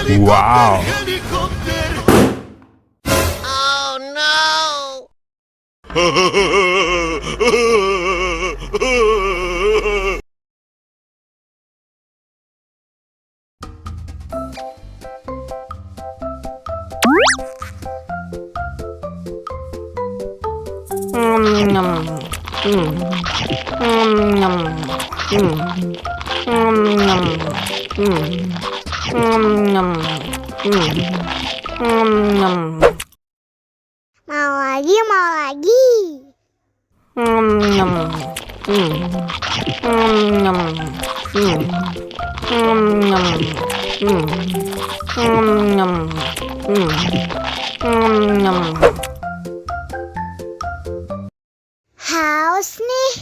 Wow. Oh no! Mau lagi, mau lagi. Haus nih.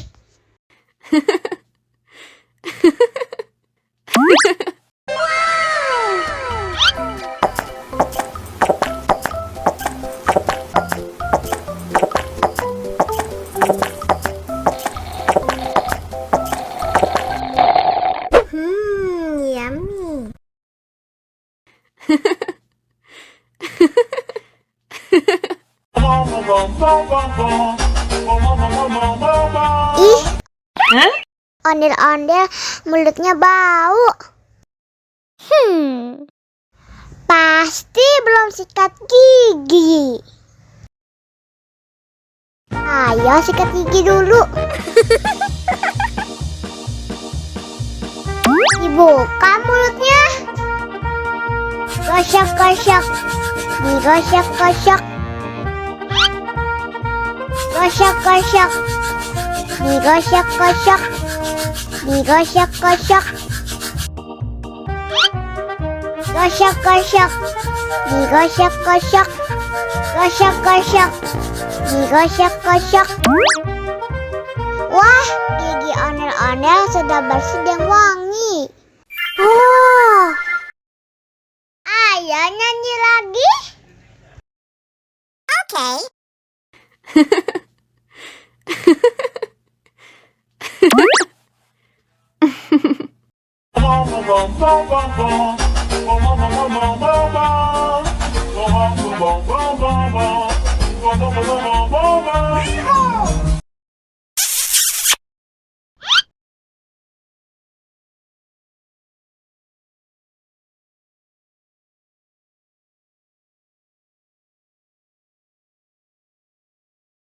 Yummy. Ih, ondel-ondel mulutnya bau. Pasti belum sikat gigi. Ayo sikat gigi dulu. Dibuka mulutnya. Gosok-gosok. Digosok-gosok. Gosok-gosok. Digosok-gosok. Digosok-gosok. Gosok-gosok. Digosok-gosok. Gosok-gosok. Digosok-gosok. Wah, gigi ondel-ondel sudah bersih dan wangi. Oh, ayo nyanyi lagi. Oke.